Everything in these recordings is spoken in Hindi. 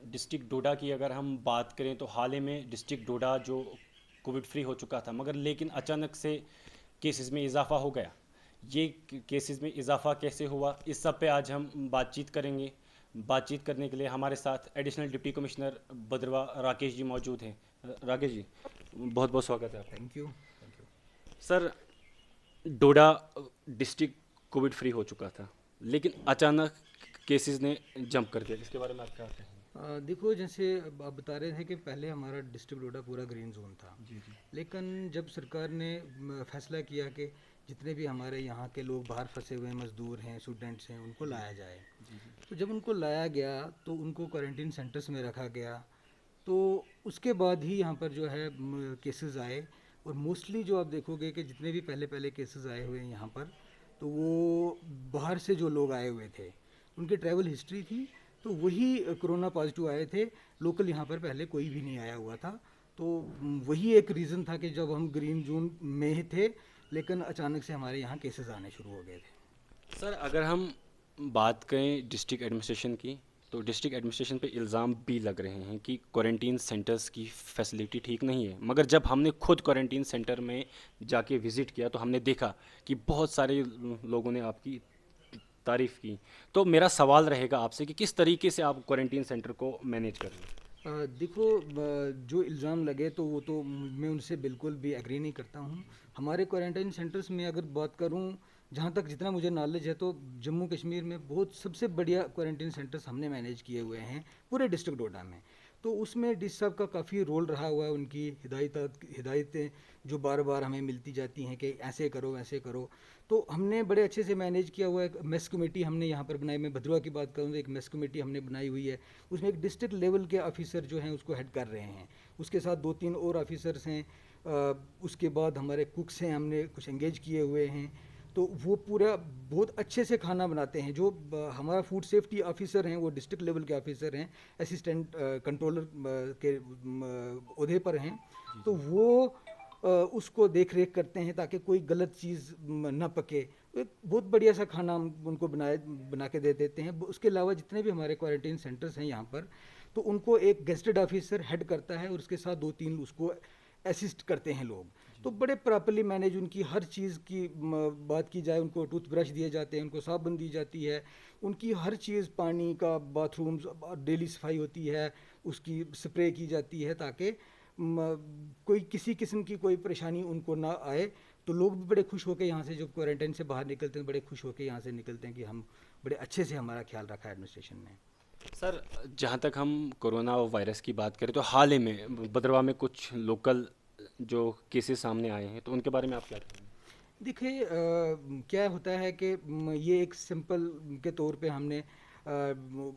डिस्ट्रिक्ट डोडा की अगर हम बात करें तो हाल ही में डिस्ट्रिक्ट डोडा जो कोविड फ्री हो चुका था, मगर लेकिन अचानक से केसेस में इजाफा हो गया। ये केसेस में इजाफा कैसे हुआ, इस सब पे आज हम बातचीत करेंगे। बातचीत करने के लिए हमारे साथ एडिशनल डिप्टी कमिश्नर भद्रवा राकेश जी मौजूद हैं। राकेश जी, बहुत बहुत स्वागत है आपका। Thank you thank you. Sir, Doda district Covid free हो चुका था, लेकिन अचानक केसेस ने जंप कर दिया, इसके बारे में आप क्या कहेंगे? देखो, जैसे अब आप बता रहे थे कि पहले हमारा डिस्ट्रिक्ट डोडा पूरा ग्रीन जोन था। जी जी। लेकिन जब सरकार ने फैसला किया कि जितने भी हमारे यहाँ के लोग बाहर फंसे हुए हैं, मज़दूर हैं, स्टूडेंट्स हैं, उनको जी लाया जाए। जी जी। तो जब उनको लाया गया तो उनको क्वारंटीन सेंटर्स में रखा गया। तो उसके बाद ही यहाँ पर जो है केसेस आए। और मोस्टली जो आप देखोगे कि जितने भी पहले पहले केसेस आए हुए हैं यहाँ पर, तो वो बाहर से जो लोग आए हुए थे, उनकी ट्रैवल हिस्ट्री थी, तो वही कोरोना पॉजिटिव आए थे। लोकल यहाँ पर पहले कोई भी नहीं आया हुआ था। तो वही एक रीज़न था कि जब हम ग्रीन जोन में ही थे, लेकिन अचानक से हमारे यहाँ केसेस आने शुरू हो गए थे। सर, अगर हम बात करें डिस्ट्रिक्ट एडमिनिस्ट्रेशन की, तो डिस्ट्रिक्ट एडमिनिस्ट्रेशन पे इल्ज़ाम भी लग रहे हैं कि क्वारंटीन सेंटर्स की फैसिलिटी ठीक नहीं है। मगर जब हमने खुद क्वारंटीन सेंटर में जाके विज़िट किया तो हमने देखा कि बहुत सारे लोगों ने आपकी तारीफ़ की। तो मेरा सवाल रहेगा आपसे कि किस तरीके से आप क्वारंटीन सेंटर को मैनेज कर रहे हैं? देखो, जो इल्ज़ाम लगे तो वो तो मैं उनसे बिल्कुल भी एग्री नहीं करता हूँ। हमारे क्वारंटाइन सेंटर्स में अगर बात करूँ, जहाँ तक जितना मुझे नॉलेज है, तो जम्मू कश्मीर में बहुत सबसे बढ़िया क्वारंटाइन सेंटर्स हमने मैनेज किए हुए हैं पूरे डिस्ट्रिक्ट डोडा में। तो उसमें डिस साहब का काफ़ी रोल रहा हुआ है, उनकी हिदायतें जो बार बार हमें मिलती जाती हैं कि ऐसे करो वैसे करो। तो हमने बड़े अच्छे से मैनेज किया हुआ है। मेस कमेटी हमने यहाँ पर बनाई। मैं भद्रवा की बात करूँ तो एक मेस कमेटी हमने बनाई हुई है। उसमें एक डिस्ट्रिक्ट लेवल के ऑफिसर जो हैं उसको हेड कर रहे हैं। उसके साथ दो तीन और ऑफिसर्स हैं। उसके बाद हमारे कुक्स हैं, हमने कुछ एंगेज किए हुए हैं। तो वो पूरा बहुत अच्छे से खाना बनाते हैं। जो हमारा फूड सेफ्टी ऑफिसर हैं, वो डिस्ट्रिक्ट लेवल के ऑफिसर हैं, असिस्टेंट कंट्रोलर के ओहदे पर हैं। जी तो जी। वो उसको देख रेख करते हैं ताकि कोई गलत चीज़ ना पके। तो एक बहुत बढ़िया सा खाना हम उनको बना के दे देते हैं। उसके अलावा जितने भी हमारे क्वारंटीन सेंटर्स हैं यहाँ पर, तो उनको एक गेस्टेड ऑफिसर हेड करता है और उसके साथ दो तीन उसको असिस्ट करते हैं लोग। तो बड़े प्रॉपरली मैनेज उनकी हर चीज़ की बात की जाए, उनको टूथब्रश दिए जाते हैं, उनको साबुन दी जाती है, उनकी हर चीज़, पानी का, बाथरूम्स, डेली सफाई होती है, उसकी स्प्रे की जाती है ताकि कोई किसी किस्म की कोई परेशानी उनको ना आए। तो लोग भी बड़े खुश होकर यहाँ से, जब क्वारंटाइन से बाहर निकलते हैं, बड़े खुश होकर यहाँ से निकलते हैं कि हम बड़े अच्छे से हमारा ख्याल रखा है एडमिनिस्ट्रेशन ने। सर, जहाँ तक हम कोरोना वायरस की बात करें तो हाल ही में भद्रवा में कुछ लोकल जो केसेस सामने आए हैं, तो उनके बारे में आप क्या कहेंगे? देखिए, क्या होता है कि ये एक सिंपल के तौर पे हमने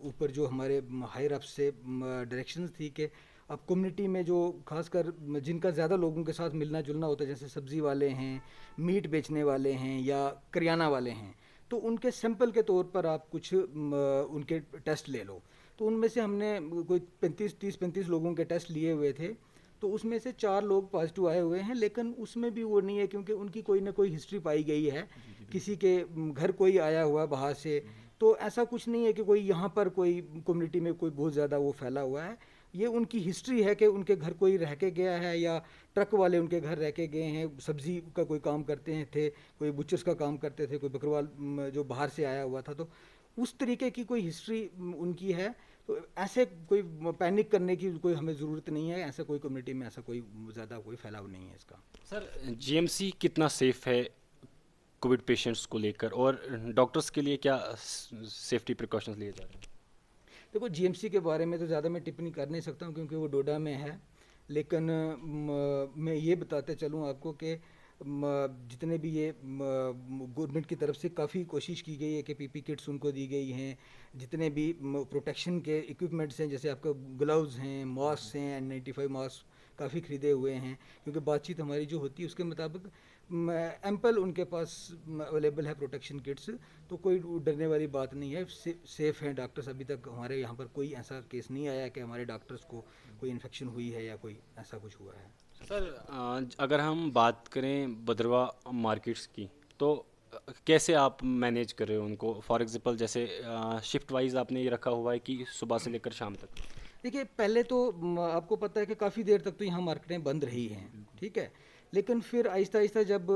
ऊपर जो हमारे हायर अप से डायरेक्शंस थी कि अब कम्युनिटी में जो खासकर जिनका ज़्यादा लोगों के साथ मिलना जुलना होता है, जैसे सब्ज़ी वाले हैं, मीट बेचने वाले हैं या करियाना वाले हैं, तो उनके सैंपल के तौर पर आप कुछ उनके टेस्ट ले लो। तो उनमें से हमने कोई 35 लोगों के टेस्ट लिए हुए थे। तो उसमें से 4 लोग पॉजिटिव आए हुए हैं, लेकिन उसमें भी वो नहीं है क्योंकि उनकी कोई ना कोई हिस्ट्री पाई गई है। जी जी, किसी बिल्कुल। के घर कोई आया हुआ बाहर से। तो ऐसा कुछ नहीं है कि कोई यहाँ पर कोई कम्युनिटी में कोई बहुत ज़्यादा वो फैला हुआ है। ये उनकी हिस्ट्री है कि उनके घर कोई रह के गया है या ट्रक वाले उनके घर रह के गए हैं, सब्जी का कोई काम करते हैं थे, कोई बुचर्स का काम करते थे, कोई बकरवाल जो बाहर से आया हुआ था। तो उस तरीके की कोई हिस्ट्री उनकी है। तो ऐसे कोई पैनिक करने की कोई हमें ज़रूरत नहीं है। ऐसा कोई कम्युनिटी में ऐसा कोई ज़्यादा कोई फैलाव नहीं है इसका। सर, जीएमसी कितना सेफ है कोविड पेशेंट्स को लेकर, और डॉक्टर्स के लिए क्या सेफ्टी प्रिकॉशंस लिए जा रहे हैं? देखो, जीएमसी के बारे में तो ज़्यादा मैं टिप्पणी कर नहीं सकता हूँ क्योंकि वो डोडा में है। लेकिन मैं ये बताते चलूँ आपको कि जितने भी ये गवर्नमेंट की तरफ से काफ़ी कोशिश की गई है कि पीपी किट्स उनको दी गई हैं। जितने भी प्रोटेक्शन के इक्विपमेंट्स हैं, जैसे आपका ग्लव्स हैं, मास्क हैं, N95 मास्क काफ़ी ख़रीदे हुए हैं। क्योंकि बातचीत हमारी जो होती है उसके मुताबिक एम्पल उनके पास अवेलेबल है प्रोटेक्शन किट्स। तो कोई डरने वाली बात नहीं है। सेफ़ हैं डॉक्टर्स। अभी तक हमारे यहाँ पर कोई ऐसा केस नहीं आया कि हमारे डॉक्टर्स को कोई इन्फेक्शन हुई है या कोई ऐसा कुछ हुआ है। सर, अगर हम बात करें भद्रवा मार्केट्स की, तो कैसे आप मैनेज कर रहे हो उनको? फॉर एग्जांपल जैसे शिफ्ट वाइज आपने ये रखा हुआ है कि सुबह से लेकर शाम तक। देखिए पहले तो आपको पता है कि काफ़ी देर तक तो यहाँ मार्केटें बंद रही हैं, ठीक है। लेकिन फिर आहिस्ता आहिस्ता जब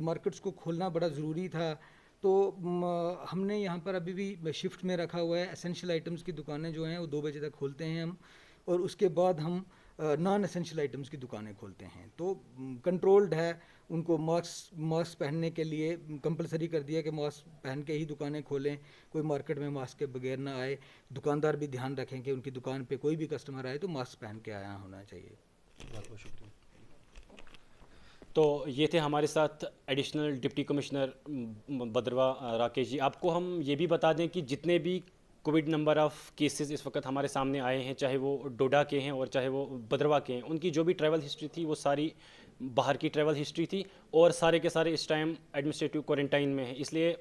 मार्केट्स को खोलना बड़ा ज़रूरी था, तो हमने यहाँ पर अभी भी शिफ्ट में रखा हुआ है। एसेंशियल आइटम्स की दुकानें जो हैं वो 2 बजे तक खोलते हैं हम, और उसके बाद हम नॉन एसेंशियल आइटम्स की दुकानें खोलते हैं। तो कंट्रोल्ड है, उनको मास्क मास्क पहनने के लिए कंपलसरी कर दिया कि मास्क पहन के ही दुकानें खोलें, कोई मार्केट में मास्क के बगैर ना आए। दुकानदार भी ध्यान रखें कि उनकी दुकान पे कोई भी कस्टमर आए तो मास्क पहन के आया होना चाहिए। बहुत बहुत शुक्रिया। तो ये थे हमारे साथ एडिशनल डिप्टी कमिश्नर भद्रवा राकेश जी। आपको हम ये भी बता दें कि जितने भी कोविड नंबर ऑफ़ केसेस इस वक्त हमारे सामने आए हैं, चाहे वो डोडा के हैं और चाहे वो भद्रवा के हैं, उनकी जो भी ट्रैवल हिस्ट्री थी वो सारी बाहर की ट्रैवल हिस्ट्री थी, और सारे के सारे इस टाइम एडमिनिस्ट्रेटिव क्वारंटाइन में है। इसलिए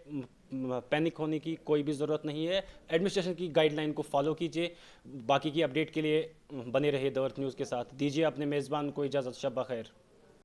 पैनिक होने की कोई भी ज़रूरत नहीं है। एडमिनिस्ट्रेशन की गाइडलाइन को फॉलो कीजिए। बाकी की अपडेट के लिए बने रहिए द अर्थ न्यूज़ के साथ। दीजिए अपने मेज़बान को इजाज़त। शब बखैर।